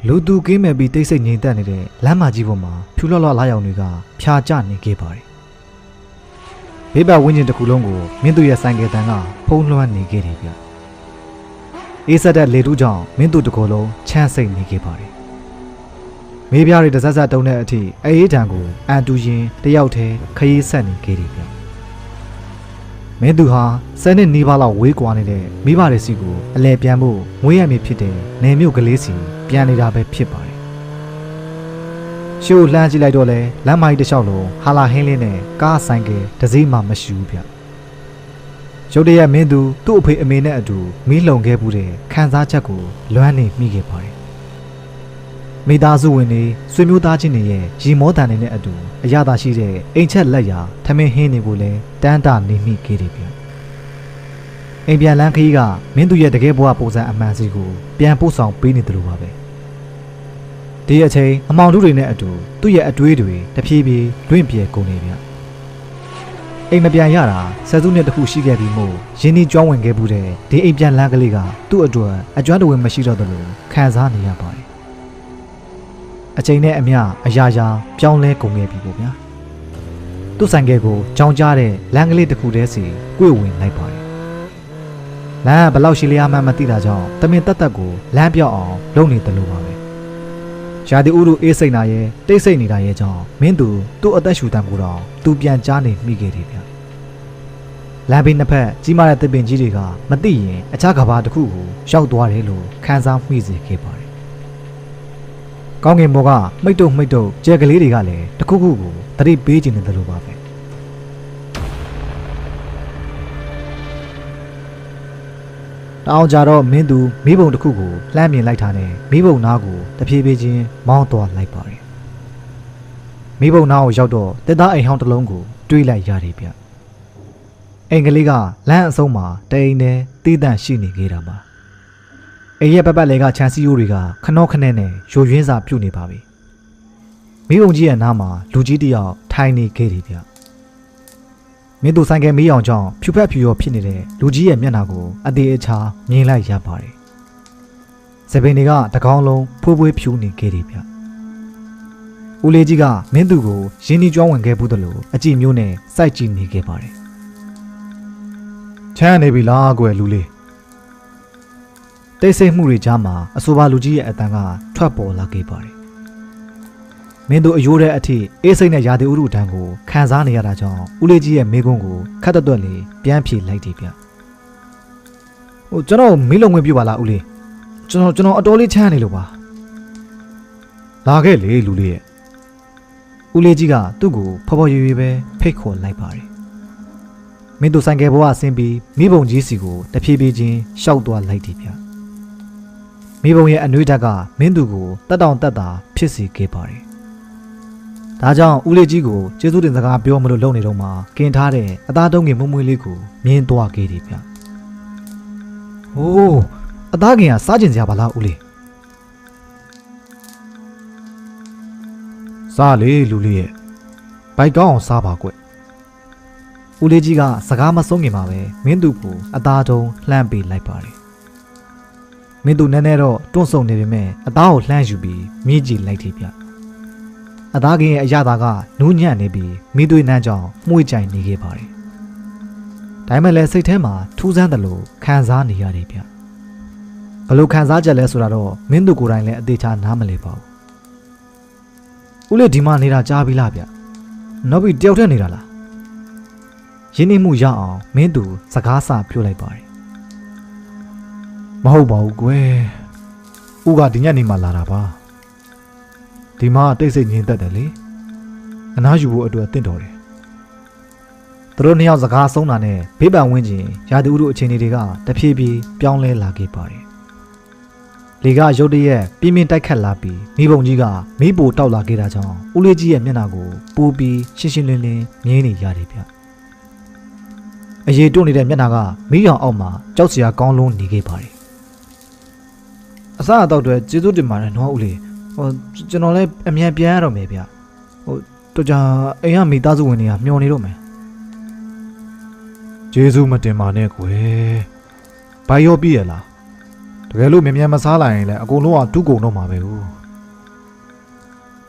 လူသူကင်းမဲ့ပြီးတိတ်ဆိတ်ငြိမ်သက်နေတဲ့လမ်းမကြီးပေါ်မှာဖြူလော့လော့လာရောက်တွေကဖြာကျနေခဲ့ပါတယ်။ဘေးပတ်ဝန်းကျင်တစ်ခုလုံးကိုမင်းတို့ရဲ့ဆိုင်ကယ်တန်းကဖုံးလွှမ်းနေခဲ့တယ်ဗျ။အေးဆက်တဲ့လေတူးကြောင့်မင်းတို့တစ်ကိုယ်လုံးချမ်းစိတ်နေခဲ့ပါတယ်။မေးပြားတွေတစက်စက်တုံးတဲ့အထိအေးတံကိုအန်တူရင်တယောက်တည်းခရီးဆက်နေခဲ့တယ်ဗျ။မင်းတို့ဟာ10နှစ်နီးပါးလောက်ဝေးကွာနေတဲ့မိဘတွေစီကိုအလဲပြန်ဖို့မွေးရမည်ဖြစ်တဲ့နေမြို့ကလေးစီပြန်နေတာပဲဖြစ်ပါတယ်။ရှိုးလှမ်းကြည့်လိုက်တော့လဲလမ်းမကြီးတစ်လျှောက်လုံးဟာလာဟင်းလင်းနဲ့ကားဆိုင်ကတစည်းမှမရှိဘူးဗျ။ရုတ်တရက်မင်းသူ့အဖေအမေနဲ့အတူမီးလှုံခဲ့မှုတဲ့ခံစားချက်ကိုလွမ်းနေမိခဲ့ပါတယ်။မိသားစုဝင်တွေဆွေမျိုးသားချင်းတွေရဲ့ရီမောတန်တွေနဲ့အတူအရသာရှိတဲ့အိမ်ချက်လက်ရာထမင်းဟင်းတွေကိုလည်းတန်းတာနေမိခဲ့တယ်ဗျ။အိမ်ပြန်လန်းခရီးကမင်းသူရဲ့တကယ်ဘဝပုံစံအမှန်စီကိုပြန်ပို့ဆောင်ပေးနေတယ်လို့ပါပဲ။ဒီအချိန်အမောင်တို့တွေနဲ့အတူသူ့ရဲ့အတွေးတွေတဖြည်းဖြည်းလွင့်ပြေကုန်နေဗျ။အိမ်မပြန်ရတာဆယ်စုနှစ်တခုရှိခဲ့ပြီးမို့ရင်းနှီးကြွဝင်ခဲ့မှုတဲ့ဒီအိမ်ပြန်လန်းကလေးကသူ့အတွက်အကျွမ်းတဝင်မရှိတော့တယ်လို့ခံစားနေရပါတယ်။အချိန်နဲ့အမျှအရာရာပြောင်းလဲကုန်ခဲ့ပြီပေါ့ဗျာ။သူ့ဆိုင်ကယ်ကိုကြောင်ကြားတဲ့လမ်းကလေးတစ်ခုတည်းစီကွေ့ဝင်လိုက်ပါတယ်။လမ်းကဘလောက်ရှိလျားမှမသိတာကြောင့်တမင်တက်တက်ကိုလမ်းပြောက်အောင်လုပ်နေတယ်လို့ပါပဲ။ရာသီဥတုအေးစိတ်နာရဲ့တိတ်ဆိတ်နေတာရဲ့ကြောင့်မင်းသူ့အသက်ရှူတမ်းကိုတော့သူပြန်ကြားနေမိခဲ့တယ်ဗျ။လမ်းဘေးနှစ်ဖက်ကြီးမားတဲ့သစ်ပင်ကြီးတွေကမသိရင်အခြားကဘာတစ်ခုကိုရောက်သွားတယ်လို့ခံစားမိစေခဲ့ပါတယ်။ကောင်းကင်ဘောကမိတ်တုတ်ကျဲကလေးတွေကလည်းတခုခုကိုသတိပေးနေတယ်လို့ပါပဲ။တောင်ကြတော့မင်းသူမိဘုံတစ်ခုကိုလှမ်းမြင်လိုက်တာနဲ့မိဘုံနားကိုတဖြည်းဖြည်းချင်းမောင်းသွားလိုက်ပါတယ်။မိဘုံနားကိုရောက်တော့တက်သားအိမ်ဟောင်းတစ်လုံးကိုတွေးလိုက်ရတယ်ဗျ။အိမ်ကလေးကလမ်းအဆုံးမှာတိမ်နဲ့တီးတန့်ရှိနေခဲ့တာပါ။အိမ်ရဲ့ပတ်လေကခြံစည်းရိုးတွေကခနော့ခနဲ့နဲ့ရိုရင်းစာပြုတ်နေပါပြီ။မိဘုံကြီးရဲ့နားမှာလူကြီးတစ်ယောက်ထိုင်နေခဲ့တယ်ဗျ။မင်းတို့ဆိုင်ကယ်မေးအောင်ကြောင့်ဖြူဖက်ဖြူရောဖြစ်နေတဲ့လူကြီးရဲ့မျက်နှာကိုအသေးအချာမြင်လိုက်ရပါတယ်။စပင်တွေကတကောင်းလုံးဖွေးဖွေးဖြူနေခဲ့တယ်ဗျ။ဦးလေးကြီးကမင်းသူကိုရင်းနှီးကြွဝင်ခဲ့ဘူးသလိုအကြည့်မျိုးနဲ့စိုက်ကြည့်နေခဲ့ပါတယ်။ချမ်းနေပြီလားကွယ်လူလေး။တိတ်ဆိတ်မှုတွေကြားမှာအဆိုပါလူကြီးရဲ့အတန်ကထွက်ပေါ်လာခဲ့ပါတယ်။မင်းတို့အယိုးတဲ့အထိအေးစိတ်နဲ့ရာသီဥတုတန်းကိုခံစားနေရတာကြောင့်ဦးလေးကြီးရဲ့မိကွန်းကိုခတ်တွတ်လေးပြန်ဖြေလိုက်တယ်ဗျ။ကျွန်တော်မီးလုံးဝင်ပြပါလားဦးလေး။ကျွန်တော်အတော်လေးချမ်းနေလို့ပါ။လာခဲ့လေလူလေးရဲ့။ဦးလေးကြီးကသူ့ကိုဖော်ဖော်ရွရွပဲဖိတ်ခေါ်လိုက်ပါတယ်။မင်းတို့ဆိုင်ကယ်ဘောကဆင်းပြီးမိဘုံကြီးစီကိုတဖြည်းဖြည်းချင်းရှောက်သွားလိုက်တယ်ဗျ။မိဘုံရဲ့အနှွေးဓာတ်ကမင်းသူကိုတက်တောင်တက်တာဖြစ်စေခဲ့ပါတယ်။ဒါကြောင့်ဦးလေးကြီးကိုကျေးဇူးတင်စကားပြောမလို့လုပ်နေတော့မှကင်ထားတဲ့အသားတုံးငင်မွမွေးလေးကိုမြင်သွားခဲ့တယ်ဗျ။ဟိုးအသားငင်ကစားကျင်စရာပါလားဦးလေး။စားလေလူလေးရဲ့ဘိုက်ကောင်းအောင်စားပါကွ။ဦးလေးကြီးကစကားမဆုံးခင်မှာပဲမင်းသူကိုအသားတုံးလှမ်းပေးလိုက်ပါတယ်။မင်းသူနည်းနည်းတော့တွန့်ဆုံနေပေမဲ့အသားကိုလှမ်းယူပြီးမြည်ကြည့်လိုက်တယ်ဗျ။အသားကင်ရဲ့အရသာကနူးညံ့နေပြီးမိသွေးနှမ်းကြောင့်မှု့ကြိုင်နေခဲ့ပါတယ်။ဒါပေမဲ့လည်းစိတ်ထဲမှာထူးဆန်းတယ်လို့ခံစားနေရတယ်ဗျ။ဘလို့ခံစားချက်လဲဆိုတာတော့မင်းတို့ကိုယ်တိုင်လည်းအသေးချာနားမလည်ပါဘူး။ဦးလေးဒီမှာနေတာကြားပြီလားဗျ။နောက်ပြီးတယောက်တည်းနေတာလား။ရင်းနှီးမှုရအောင်မင်းတို့စကားစာပြောလိုက်ပါတယ်။မဟုတ်ပါဘူးကွယ်။ဦးကဒီညနေမှလာတာပါ။ဒီမှာတိတ်ဆိတ်ငြိမ်သက်တယ်လေအနားယူဖို့အတွက်တင့်တော်တယ်သူတို့နှစ်ယောက်စကားဆုံးတာနဲ့ဘေးပန်ဝင်းကျင်ရာသီဥတုအခြေအနေတွေကတဖြည်းဖြည်းပြောင်းလဲလာခဲ့ပါတယ်လေကရုတ်တရက်ပြင်းပြင်းတိုက်ခတ်လာပြီးမိဘုံကြီးကမီးပိုတောက်လာခဲ့တာကြောင့်ဦးလေးကြီးရဲ့မျက်နှာကိုပိုးပြီးရှင်းရှင်းလင်းလင်းမြင်နေရတယ်ဗျအရေတွန့်နေတဲ့မျက်နှာကမီးရောင်အောက်မှာကြောက်စရာကောင်းလုံးနေခဲ့ပါတယ်အစားအသောက်တွေကျေးဇူးတင်ပါတယ်နော်ဦးလေးကျွန်တော်လည်းအမြန်ပြန်ရတော့မယ်ဗျတော်ကြအိမ်ကမိသားစုဝင်တွေကမျောနေတော့မယ်ကျေးဇူးမတင်ပါနဲ့ကွယ်ဘာရောပြည့်ရလား တကယ်လို့မြန်မစားလိုက်ရင်လည်းအကုန်လုံးကတူးကုန်တော့မှာပဲဦး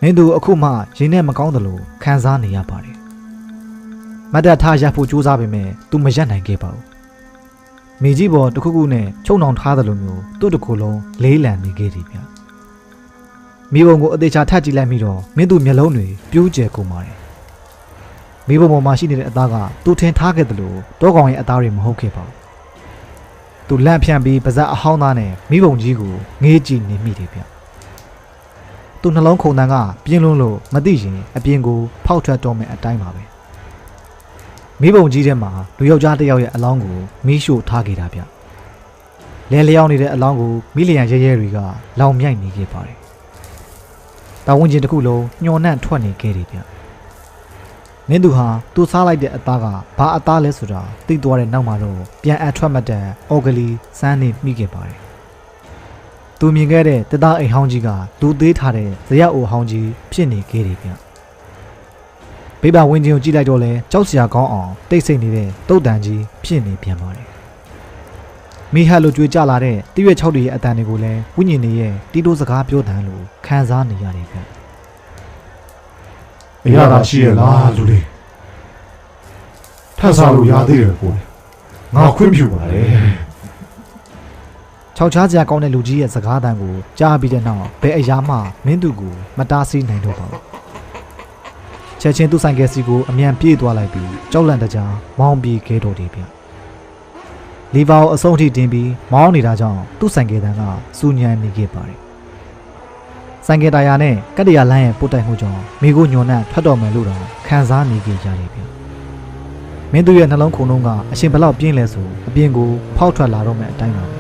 မင်းတို့အခုမှရင်းနဲ့မကောင်းတယ်လို့ခံစားနေရပါတယ်မတ်တပ်ထားရဖို့ကြိုးစားပေမဲ့သူမရက်နိုင်ခဲ့ပါဘူးမိကြီးပေါ်တစ်ခုခုနဲ့ချုံနှောင်ထားတယ်လို့မျိုးသူ့တစ်ခုလုံးလေးလံနေခဲ့တယ်ဗျမိဘုံကိုအသေးချာထပ်ကြည့်လိုက်ပြီးတော့မင်းတို့မျက်လုံးတွေပြူးကျဲကုန်ပါတယ်မိဘုံပေါ်မှာရှိနေတဲ့အသားကသူထင်ထားခဲ့တယ်လို့တောကောင်ရဲ့အသားတွေမဟုတ်ခဲ့ပါဘူးသူလန့်ဖြန့်ပြီးပါဇက်အဟောင်းသားနဲ့မိဘုံကြီးကိုငေးကြည့်နေမိတယ်ဗျသူနှလုံးခုန်တန်းကပြင်းလွန်းလို့မသိရင်အပြင်ကိုဖောက်ထွက်တော့မယ်အတိုင်းပါပဲမိဘုံကြီးထဲမှာလူယောက်ျားတစ်ယောက်ရဲ့အလောင်းကိုမီးရှို့ထားခဲ့တာဗျလဲလျောင်းနေတဲ့အလောင်းကိုမိလျံရဲရဲတွေကလောင်မြိုက်နေခဲ့ပါတယ်တာဝန်ကျင်တစ်ခုလုံးညှော်နှံ့ထွက်နေခဲ့တယ်ဗျမင်းသူဟာသူစားလိုက်တဲ့အသားကဘာအသားလဲဆိုတာသိသွားတဲ့နောက်မှာတော့ပြန်အထွက်မတန်အော်ဂလီစမ်းနေမိခဲ့ပါတယ်သူမြင်ခဲ့တဲ့တသားအိမ်ဟောင်းကြီးကလူသေးထားတဲ့ဇရက်အိုဟောင်းကြီးဖြစ်နေခဲ့တယ်ဗျဘေးပါဝင်းချင်းကိုကြည့်လိုက်တော့လဲကြောက်စရာကောင်းအောင်တိတ်ဆိတ်နေတဲ့တုတ်တန်ကြီးဖြစ်နေပြန်ပါတယ်မိဟတ်လိုကြွေးကြလာတဲ့တိရွက်6တွေရဲ့အတန်တွေကိုလည်းဝိညာဉ်တွေရဲ့တီးတိုးစကားပြောတန်လို့ခံစားနေရတယ်ဗျအရာသာရှိရလားလူလေးထပ်စားလို့ရသေးတယ်ကိုငါခွင့်ပြုပါလေ6ချားစရာကောင်းတဲ့လူကြီးရဲ့စကားတန်ကိုကြားပြီးတဲ့နောက်ဘယ်အရာမှမင်းသူကိုမတားဆီးနိုင်တော့ပါဘူးချက်ချင်းသူ့ဆိုင်ကယ်စီကိုအမြန်ပြေးသွားလိုက်ပြီးကြောက်လန့်တကြားမောင်းပြီးခဲတော်တယ်ဗျလီဗာကိုအဆုံးထိတင်ပြီးမောင်းနေတာကြောင့်သူ့ဆိုင်ကယ်တန်းကစူညံနေခဲ့ပါတယ်ဆိုင်ကယ်တာယာနဲ့ကတ္တရာလမ်းရဲ့ပို့တိုက်မှုကြောင့်မိကိုညွန်နှံ့ထွက်တော်မယ်လို့တော့ခံစားနေကြရတယ်ဗျမင်းတို့ရဲ့နှလုံးခုန်လုံးကအရှင်ဘလောက်ပြင်းလဲဆိုအပြင်ကိုဖောက်ထွက်လာတော့မယ်အတိုင်းပါပဲ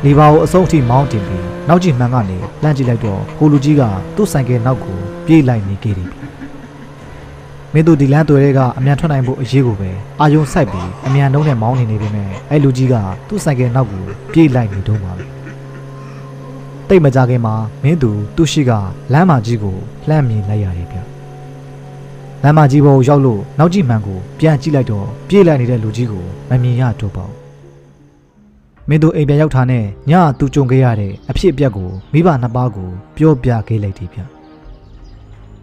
လီဗာကိုအဆုံးထိမောင်းတင်ပြီးနောက်ကြည့်မှန်ကနေလှမ်းကြည့်လိုက်တော့ဟိုလူကြီးကသူ့ဆိုင်ကယ်နောက်ကိုပြေးလိုက်နေခဲ့တယ်မင်းတို့ဒီလမ်းသွယ်တွေကအမြန်ထွက်နိုင်ဖို့အရေးကိုပဲအာယုံစိုက်ပြီးအမြန်နှုံးနဲ့မောင်းနေနေပေမဲ့အဲ့လူကြီးကသူ့ဆိုင်ကယ်နောက်ကိုပြေးလိုက်နေတော့ပါပဲတိတ်မကြခင်မှာမင်းတို့သူ့ရှိကလမ်းမကြီးကိုလှမ်းမြင်လိုက်ရတယ်ဗျလမ်းမကြီးပေါ်ရောက်လို့နောက်ကြည့်မှန်ကိုပြန်ကြည့်လိုက်တော့ပြေးလိုက်နေတဲ့လူကြီးကိုမမြင်ရတော့ပါဘူးမင်းတို့အိမ်ပြန်ရောက်တာနဲ့ညသူကြုံခဲ့ရတဲ့အဖြစ်အပျက်ကိုမိဘနှစ်ပါးကိုပြောပြခဲ့လိုက်တယ်ဗျ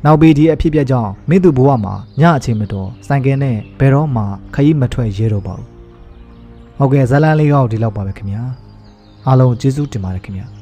နောက်ပြီးဒီအဖြစ်အပျက်ကြောင့်မင်းတို့ဘဝမှာညအချိန်မတော်ဆိုင်ကယ်နဲ့ဘယ်တော့မှခရီးမထွက်ရဲတော့ပါဘူးဟုတ်ကဲ့ဇလန်းလေးကောဒီလောက်ပါပဲခင်ဗျာအားလုံးကျေးဇူးတင်ပါတယ်ခင်ဗျာ